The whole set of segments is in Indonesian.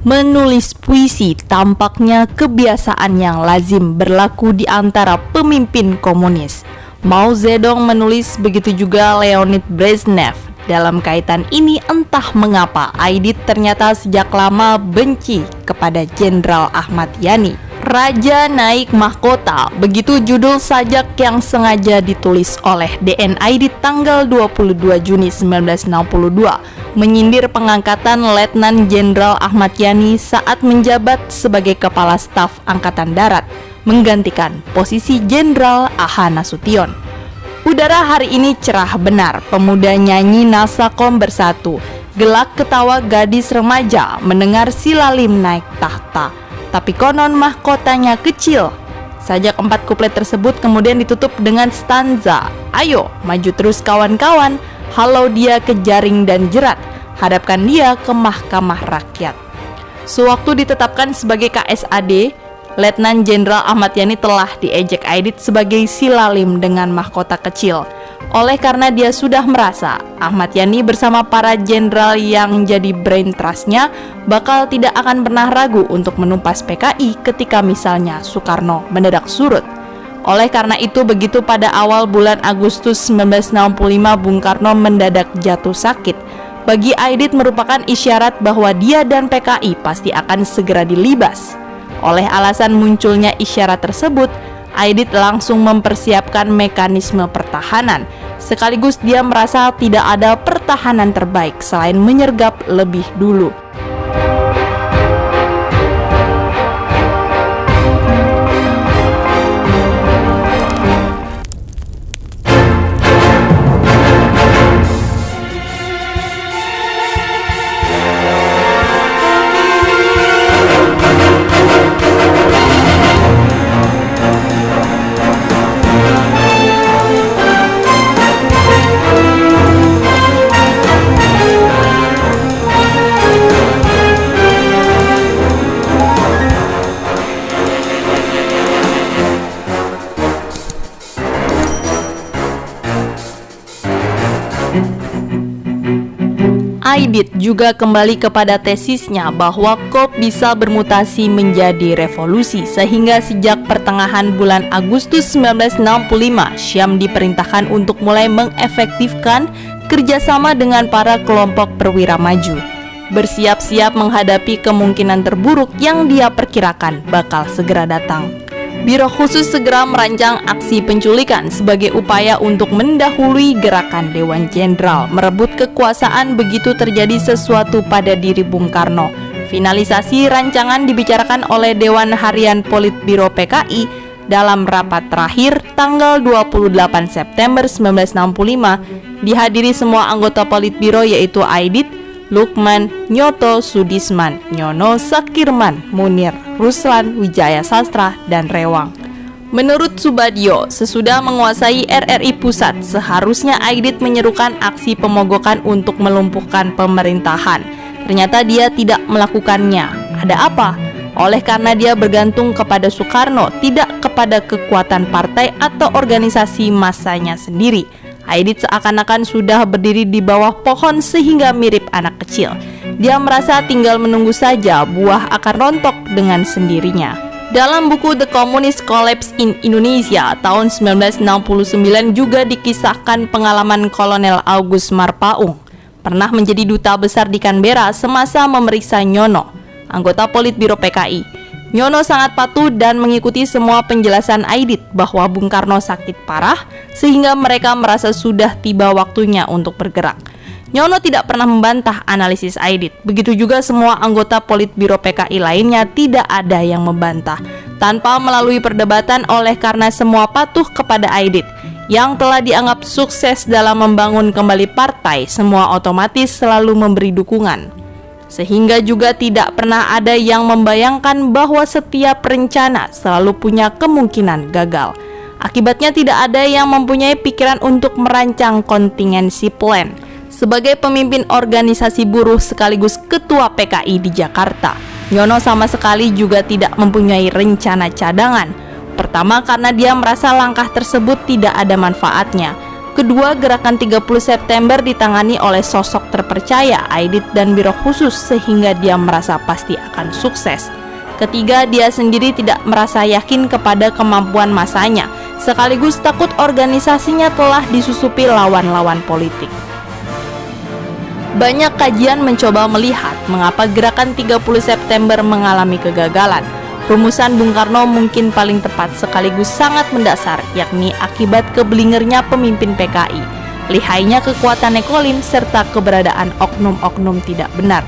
Menulis puisi tampaknya kebiasaan yang lazim berlaku di antara pemimpin komunis. Mao Zedong menulis, begitu juga Leonid Brezhnev. Dalam kaitan ini entah mengapa Aidit ternyata sejak lama benci kepada Jenderal Ahmad Yani. Raja Naik Mahkota, begitu judul sajak yang sengaja ditulis oleh DN Aidit tanggal 22 Juni 1962, menyindir pengangkatan Letnan Jenderal Ahmad Yani saat menjabat sebagai Kepala Staf Angkatan Darat, menggantikan posisi Jenderal A.H. Nasution. Udara hari ini cerah benar, pemuda nyanyi Nasakom bersatu, gelak ketawa gadis remaja mendengar si Lalim naik tahta. Tapi konon mahkotanya kecil. Sajak 4 kuplet tersebut kemudian ditutup dengan stanza, "Ayo, maju terus kawan-kawan, halau dia ke jaring dan jerat, hadapkan dia ke mahkamah rakyat." Sewaktu ditetapkan sebagai KSAD, Letnan Jenderal Ahmad Yani telah diejek Aidit sebagai si Lalim dengan mahkota kecil. Oleh karena dia sudah merasa Ahmad Yani bersama para jenderal yang jadi brain trust-nya bakal tidak akan pernah ragu untuk menumpas PKI ketika misalnya Soekarno mendadak surut. Oleh karena itu, begitu pada awal bulan Agustus 1965 Bung Karno mendadak jatuh sakit, bagi Aidit merupakan isyarat bahwa dia dan PKI pasti akan segera dilibas. Oleh alasan munculnya isyarat tersebut, Aidit langsung mempersiapkan mekanisme pertahanan. Sekaligus dia merasa tidak ada pertahanan terbaik selain menyergap lebih dulu. Aidit juga kembali kepada tesisnya bahwa KOP bisa bermutasi menjadi revolusi, sehingga sejak pertengahan bulan Agustus 1965 Syam diperintahkan untuk mulai mengefektifkan kerjasama dengan para kelompok perwira maju, bersiap-siap menghadapi kemungkinan terburuk yang dia perkirakan bakal segera datang. Biro Khusus segera merancang aksi penculikan sebagai upaya untuk mendahului gerakan Dewan Jenderal merebut kekuasaan begitu terjadi sesuatu pada diri Bung Karno. Finalisasi rancangan dibicarakan oleh Dewan Harian Politbiro PKI dalam rapat terakhir tanggal 28 September 1965, dihadiri semua anggota Politbiro yaitu Aidit, Lukman, Nyoto, Sudisman, Nyono, Sakirman, Munir, Ruslan, Wijaya Sastra, dan Rewang. Menurut Subadio, sesudah menguasai RRI Pusat, seharusnya Aidit menyerukan aksi pemogokan untuk melumpuhkan pemerintahan. Ternyata dia tidak melakukannya. Ada apa? Oleh karena dia bergantung kepada Soekarno, tidak kepada kekuatan partai atau organisasi masanya sendiri. Aidit seakan-akan sudah berdiri di bawah pohon sehingga mirip anak kecil. Dia merasa tinggal menunggu saja buah akan rontok dengan sendirinya. Dalam buku The Communist Collapse in Indonesia tahun 1969 juga dikisahkan pengalaman Kolonel August Marpaung, pernah menjadi duta besar di Canberra semasa memeriksa Nyono, anggota Politbiro PKI. Nyono sangat patuh dan mengikuti semua penjelasan Aidit bahwa Bung Karno sakit parah sehingga mereka merasa sudah tiba waktunya untuk bergerak. Nyono tidak pernah membantah analisis Aidit. Begitu juga semua anggota Politbiro PKI lainnya tidak ada yang membantah. Tanpa melalui perdebatan oleh karena semua patuh kepada Aidit yang telah dianggap sukses dalam membangun kembali partai, semua otomatis selalu memberi dukungan. Sehingga juga tidak pernah ada yang membayangkan bahwa setiap rencana selalu punya kemungkinan gagal. Akibatnya tidak ada yang mempunyai pikiran untuk merancang contingency plan. Sebagai pemimpin organisasi buruh sekaligus ketua PKI di Jakarta, Nyono sama sekali juga tidak mempunyai rencana cadangan. Pertama karena dia merasa langkah tersebut tidak ada manfaatnya. kedua, gerakan 30 September ditangani oleh sosok terpercaya, Aidit dan Biro Khusus, sehingga dia merasa pasti akan sukses. Ketiga, dia sendiri tidak merasa yakin kepada kemampuan masanya, sekaligus takut organisasinya telah disusupi lawan-lawan politik. Banyak kajian mencoba melihat mengapa gerakan 30 September mengalami kegagalan. Rumusan Bung Karno mungkin paling tepat sekaligus sangat mendasar, yakni akibat kebelingernya pemimpin PKI, lihainya kekuatan nekolim, serta keberadaan oknum-oknum tidak benar.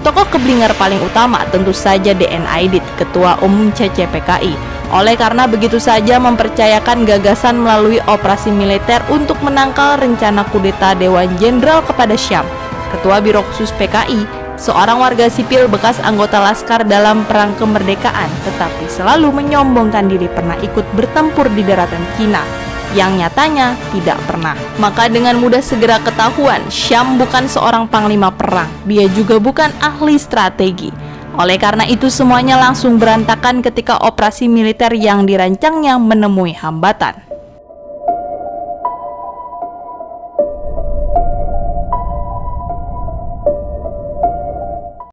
Tokoh keblinger paling utama tentu saja DN Aidit, Ketua Umum CCPKI, oleh karena begitu saja mempercayakan gagasan melalui operasi militer untuk menangkal rencana kudeta Dewan Jenderal kepada Syam. Ketua Biro Khusus PKI, seorang warga sipil bekas anggota Laskar dalam Perang Kemerdekaan, tetapi selalu menyombongkan diri pernah ikut bertempur di daratan Cina, yang nyatanya tidak pernah. Maka dengan mudah segera ketahuan, Syam bukan seorang panglima perang, dia juga bukan ahli strategi. Oleh karena itu semuanya langsung berantakan ketika operasi militer yang dirancangnya menemui hambatan.